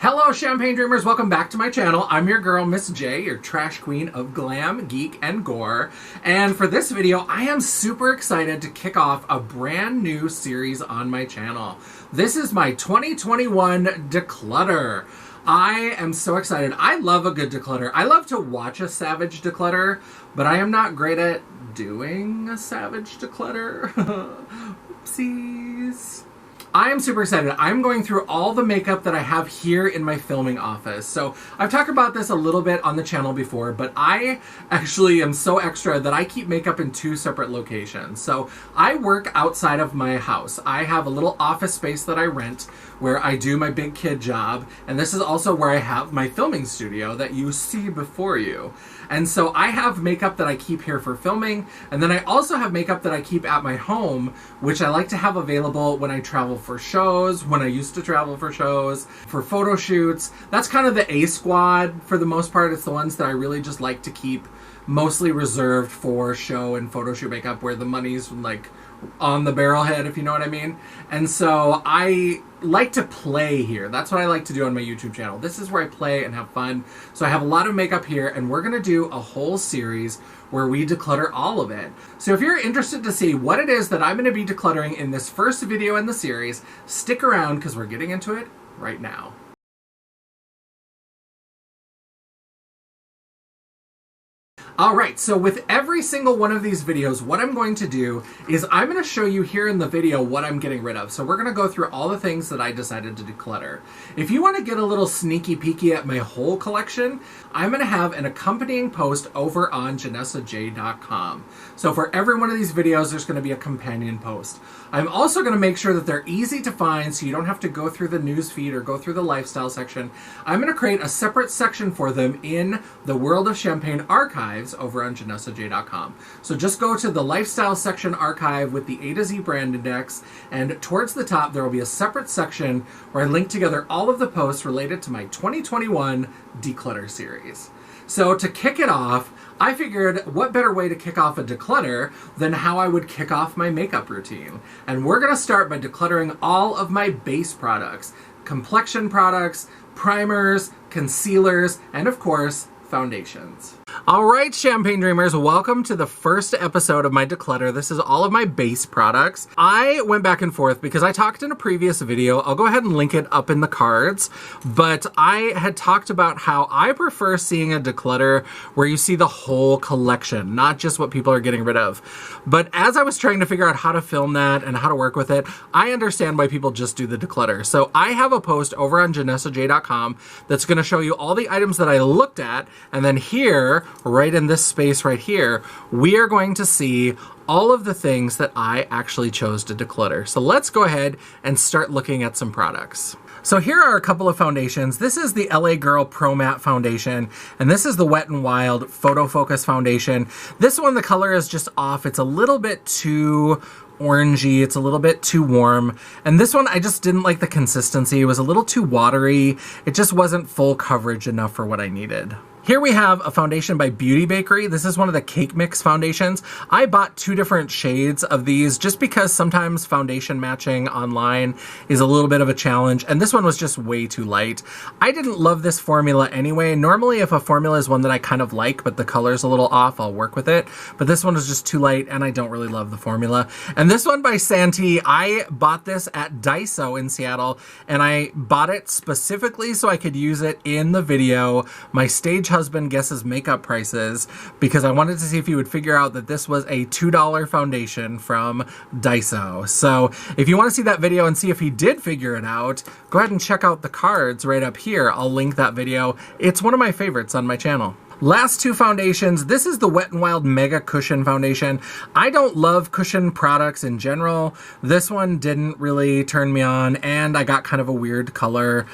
Hello Champagne Dreamers, welcome back to my channel. I'm your girl Miss J, your trash queen of glam, geek, and gore. And for this video, I am super excited to kick off a brand new series on my channel. This is my 2021 Declutter. I am so excited. I love a good declutter. I love to watch a savage declutter, but I am not great at doing a savage declutter. Oopsies. I am super excited. I'm going through all the makeup that I have here in my filming office. So I've talked about this a little bit on the channel before, but I actually am so extra that I keep makeup in two separate locations. So I work outside of my house. I have a little office space that I rent where I do my big kid job. And this is also where I have my filming studio that you see before you. And so I have makeup that I keep here for filming. And then I also have makeup that I keep at my home, which I like to have available when I travel for shows, when I used to travel for shows, for photo shoots. That's kind of the A squad for the most part. It's the ones that I really just like to keep mostly reserved for show and photo shoot makeup where the money's like on the barrelhead, if you know what I mean. And so I like to play here. That's what I like to do on my YouTube channel. This is where I play and have fun. So I have a lot of makeup here, and we're gonna do a whole series where we declutter all of it. So if you're interested to see what it is that I'm gonna be decluttering in this first video in the series, stick around because we're getting into it right now. Alright, so with every single one of these videos, what I'm going to do is I'm going to show you here in the video what I'm getting rid of. So we're going to go through all the things that I decided to declutter. If you want to get a little sneaky peeky at my whole collection, I'm going to have an accompanying post over on janessaj.com. So for every one of these videos, there's going to be a companion post. I'm also going to make sure that they're easy to find so you don't have to go through the news feed or go through the lifestyle section. I'm going to create a separate section for them in the World of Champagne archives over on janessaj.com. So just go to the lifestyle section archive with the A to Z brand index, and towards the top there will be a separate section where I link together all of the posts related to my 2021 Declutter series. So to kick it off, I figured what better way to kick off a declutter than how I would kick off my makeup routine. And we're going to start by decluttering all of my base products, complexion products, primers, concealers, and of course, foundations. Alright, Champagne Dreamers, welcome to the first episode of my declutter. This is all of my base products. I went back and forth because I talked in a previous video. I'll go ahead and link it up in the cards, but I had talked about how I prefer seeing a declutter where you see the whole collection, not just what people are getting rid of. But as I was trying to figure out how to film that and how to work with it, I understand why people just do the declutter. So I have a post over on janessaj.com that's going to show you all the items that I looked at, and then here, right in this space right here, we are going to see all of the things that I actually chose to declutter. So let's go ahead and start looking at some products. So here are a couple of foundations. This is the LA Girl Pro Matte Foundation, and this is the Wet n Wild Photo Focus Foundation. This one, the color is just off. It's a little bit too orangey, it's a little bit too warm. And this one, I just didn't like the consistency. It was a little too watery. It just wasn't full coverage enough for what I needed. Here we have a foundation by Beauty Bakery. This is one of the cake mix foundations. I bought two different shades of these just because sometimes foundation matching online is a little bit of a challenge, and this one was just way too light. I didn't love this formula anyway. Normally if a formula is one that I kind of like but the color's a little off, I'll work with it. But this one was just too light and I don't really love the formula. And this one by Santee, I bought this at Daiso in Seattle, and I bought it specifically so I could use it in the video. My stage husband guesses makeup prices because I wanted to see if he would figure out that this was a $2 foundation from Daiso. So if you want to see that video and see if he did figure it out, go ahead and check out the cards right up here. I'll link that video. It's one of my favorites on my channel. Last two foundations. This is the Wet n Wild Mega Cushion Foundation. I don't love cushion products in general. This one didn't really turn me on, and I got kind of a weird color.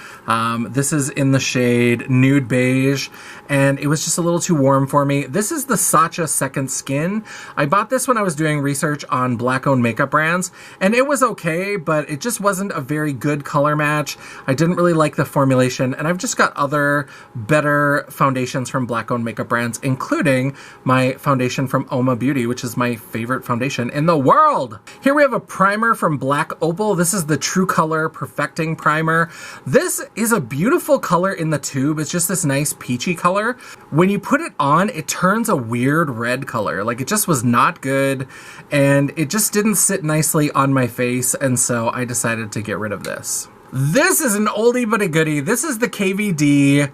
This is in the shade Nude Beige, and it was just a little too warm for me. This is the Sacha Second Skin. I bought this when I was doing research on Black-owned makeup brands, and it was okay, but it just wasn't a very good color match. I didn't really like the formulation, and I've just got other better foundations from Black Black-owned makeup brands, including my foundation from Oma Beauty, which is my favorite foundation in the world. Here we have a primer from Black Opal. This is the True Color Perfecting Primer. This is a beautiful color in the tube. It's just this nice peachy color. When you put it on, it turns a weird red color. Like, it just was not good, and it just didn't sit nicely on my face, and so I decided to get rid of this. This is an oldie but a goodie. This is the KVD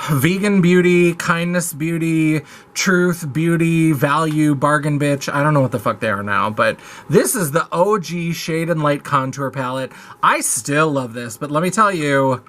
Vegan Beauty, Kindness Beauty, Truth Beauty, Value, Bargain Bitch. I don't know what the fuck they are now, but this is the OG Shade and Light Contour Palette. I still love this, but let me tell you,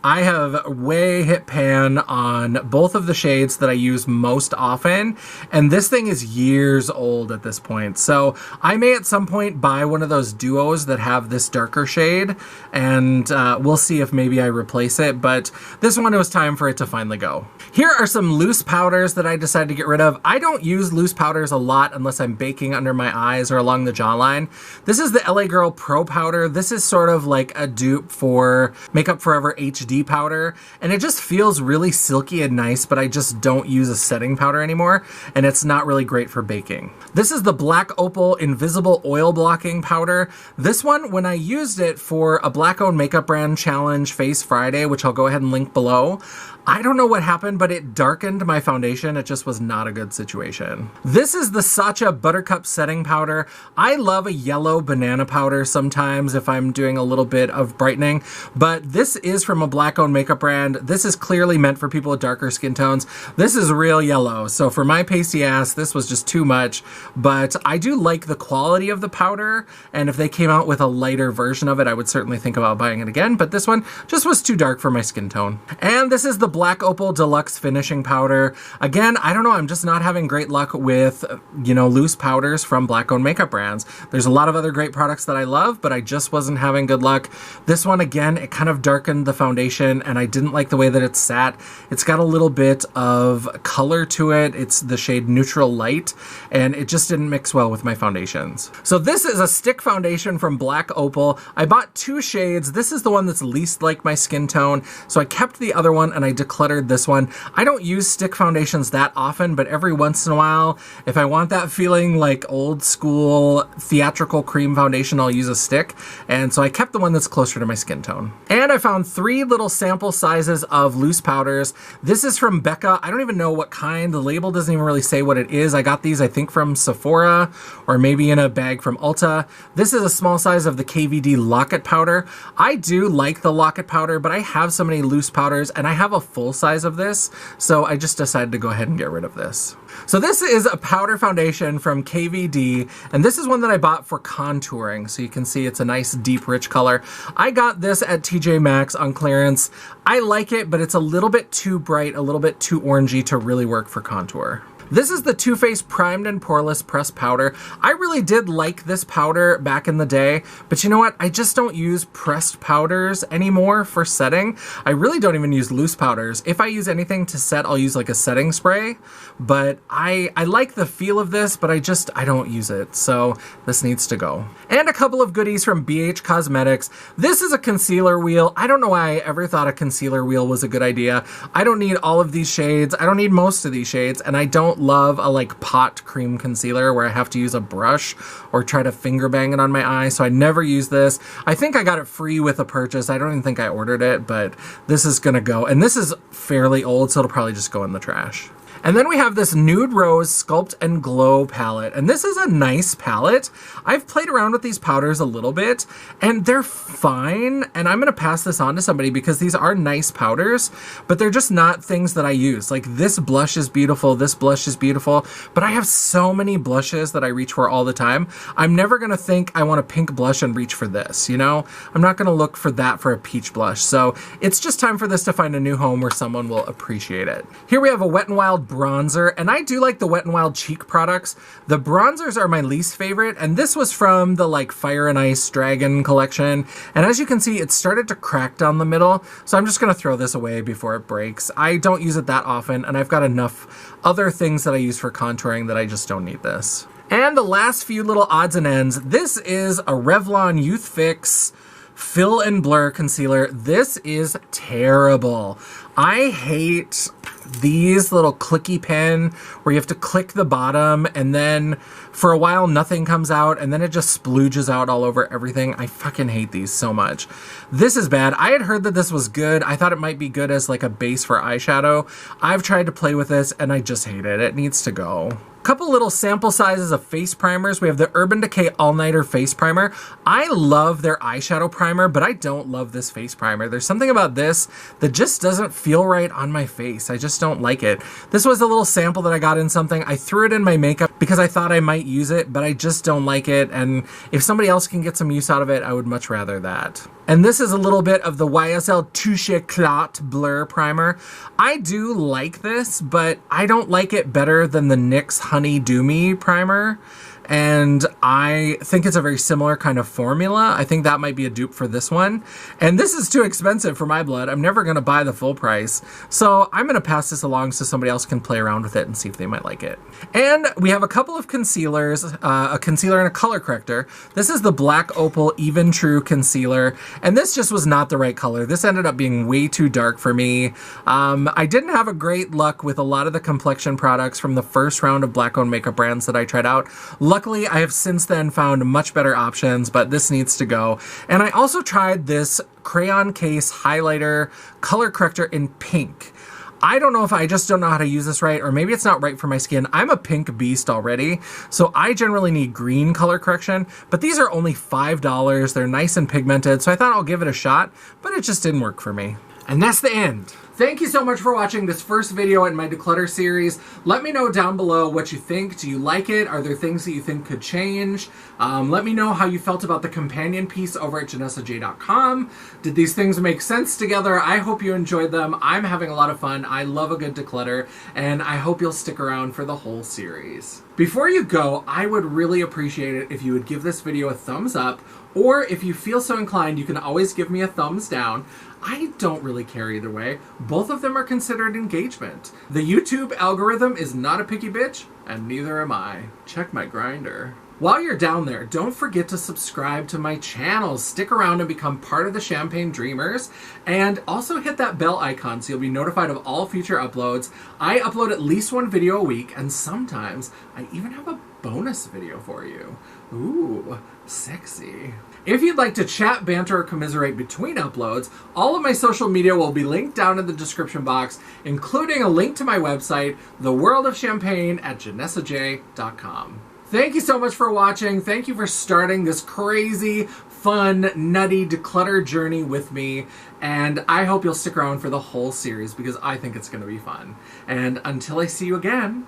I have way hit pan on both of the shades that I use most often, and this thing is years old at this point. So I may at some point buy one of those duos that have this darker shade, and we'll see if maybe I replace it, but this one, it was time for it to finally go. Here are some loose powders that I decided to get rid of. I don't use loose powders a lot unless I'm baking under my eyes or along the jawline. This is the LA Girl Pro Powder. This is sort of like a dupe for Makeup Forever HD powder, and it just feels really silky and nice, but I just don't use a setting powder anymore, and it's not really great for baking. This is the Black Opal Invisible Oil Blocking Powder. This one, when I used it for a Black-owned makeup brand challenge Face Friday, which I'll go ahead and link below, I don't know what happened, but it darkened my foundation. It just was not a good situation. This is the Sacha Buttercup Setting Powder. I love a yellow banana powder sometimes if I'm doing a little bit of brightening, but this is from a Black-owned makeup brand. This is clearly meant for people with darker skin tones. This is real yellow, so for my pasty ass, this was just too much, but I do like the quality of the powder, and if they came out with a lighter version of it, I would certainly think about buying it again, but this one just was too dark for my skin tone. And this is the Black Opal Deluxe Finishing Powder. Again, I don't know, I'm just not having great luck with, you know, loose powders from Black-owned makeup brands. There's a lot of other great products that I love, but I just wasn't having good luck. This one, again, it kind of darkened the foundation, and I didn't like the way that it sat. It's got a little bit of color to it. It's the shade Neutral Light, and it just didn't mix well with my foundations. So this is a stick foundation from Black Opal. I bought two shades. This is the one that's least like my skin tone, so I kept the other one, and I decluttered this one. I don't use stick foundations that often, but every once in a while, if I want that feeling like old school theatrical cream foundation, I'll use a stick. And so I kept the one that's closer to my skin tone. And I found 3 little sample sizes of loose powders. This is from Becca. I don't even know what kind. The label doesn't even really say what it is. I got these, I think, from Sephora or maybe in a bag from Ulta. This is a small size of the KVD Locket Powder. I do like the Locket Powder, but I have so many loose powders, and I have a full size of this, so I just decided to go ahead and get rid of this. So this is a powder foundation from KVD, and this is one that I bought for contouring, so you can see it's a nice deep rich color. I got this at TJ Maxx on clearance. I like it, but it's a little bit too bright, a little bit too orangey to really work for contour. This is the Too Faced Primed and Poreless Pressed Powder. I really did like this powder back in the day, but you know what? I just don't use pressed powders anymore for setting. I really don't even use loose powders. If I use anything to set, I'll use like a setting spray, but I like the feel of this, but I don't use it, so this needs to go. And a couple of goodies from BH Cosmetics. This is a concealer wheel. I don't know why I ever thought a concealer wheel was a good idea. I don't need all of these shades. I don't need most of these shades, and I don't love a like pot cream concealer where I have to use a brush or try to finger bang it on my eye, so I never use this. I think I got it free with a purchase. I don't even think I ordered it, but this is gonna go. And this is fairly old, so it'll probably just go in the trash. And then we have this Nude Rose Sculpt and Glow palette. And this is a nice palette. I've played around with these powders a little bit, and they're fine. And I'm gonna pass this on to somebody because these are nice powders, but they're just not things that I use. Like this blush is beautiful, this blush is beautiful, but I have so many blushes that I reach for all the time. I'm never gonna think I want a pink blush and reach for this, you know? I'm not gonna look for that for a peach blush. So it's just time for this to find a new home where someone will appreciate it. Here we have a Wet n Wild bronzer, and I do like the Wet n Wild cheek products. The bronzers are my least favorite, and this was from the like Fire and Ice Dragon collection, and as you can see, it started to crack down the middle, so I'm just gonna throw this away before it breaks. I don't use it that often, and I've got enough other things that I use for contouring that I just don't need this. And the last few little odds and ends, this is a Revlon Youth Fix Fill and Blur Concealer. This is terrible. I hate these little clicky pen where you have to click the bottom and then for a while nothing comes out and then it just splooges out all over everything. I fucking hate these so much. This is bad. I had heard that this was good. I thought it might be good as like a base for eyeshadow. I've tried to play with this and I just hate it. It needs to go. Couple little sample sizes of face primers. We have the Urban Decay All Nighter Face Primer. I love their eyeshadow primer, but I don't love this face primer. There's something about this that just doesn't feel right on my face. I just don't like it. This was a little sample that I got in something. I threw it in my makeup because I thought I might use it, but I just don't like it. And if somebody else can get some use out of it, I would much rather that. And this is a little bit of the YSL Touche Éclat Blur Primer. I do like this, but I don't like it better than the NYX Honey Do Me Primer. And I think it's a very similar kind of formula. I think that might be a dupe for this one. And this is too expensive for my blood. I'm never going to buy the full price. So I'm going to pass this along so somebody else can play around with it and see if they might like it. And we have a couple of concealers, a concealer and a color corrector. This is the Black Opal Even True Concealer. And this just was not the right color. This ended up being way too dark for me. I didn't have a great luck with a lot of the complexion products from the first round of Black-owned makeup brands that I tried out. Luckily, I have since then found much better options, but this needs to go. And I also tried this crayon case highlighter color corrector in pink. I don't know if I just don't know how to use this right, or maybe it's not right for my skin. I'm a pink beast already, so I generally need green color correction, but these are only $5. They're nice and pigmented, so I thought I'll give it a shot, but it just didn't work for me. And that's the end. Thank you so much for watching this first video in my Declutter series. Let me know down below what you think. Do you like it? Are there things that you think could change? Let me know how you felt about the companion piece over at janessaj.com. Did these things make sense together? I hope you enjoyed them. I'm having a lot of fun. I love a good declutter, and I hope you'll stick around for the whole series. Before you go, I would really appreciate it if you would give this video a thumbs up, or if you feel so inclined, you can always give me a thumbs down. I don't really care either way. Both of them are considered engagement. The YouTube algorithm is not a picky bitch, and neither am I. Check my grinder. While you're down there, don't forget to subscribe to my channel. Stick around and become part of the Champagne Dreamers. And also hit that bell icon so you'll be notified of all future uploads. I upload at least one video a week, and sometimes I even have a bonus video for you. Ooh, sexy. If you'd like to chat, banter, or commiserate between uploads, all of my social media will be linked down in the description box, including a link to my website, The World of Champagne at janessaj.com. Thank you so much for watching. Thank you for starting this crazy, fun, nutty declutter journey with me. And I hope you'll stick around for the whole series because I think it's going to be fun. And until I see you again,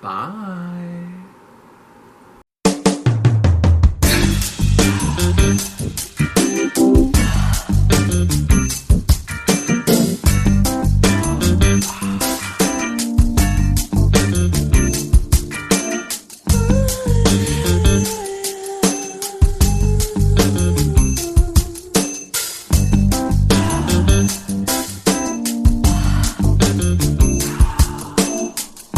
bye.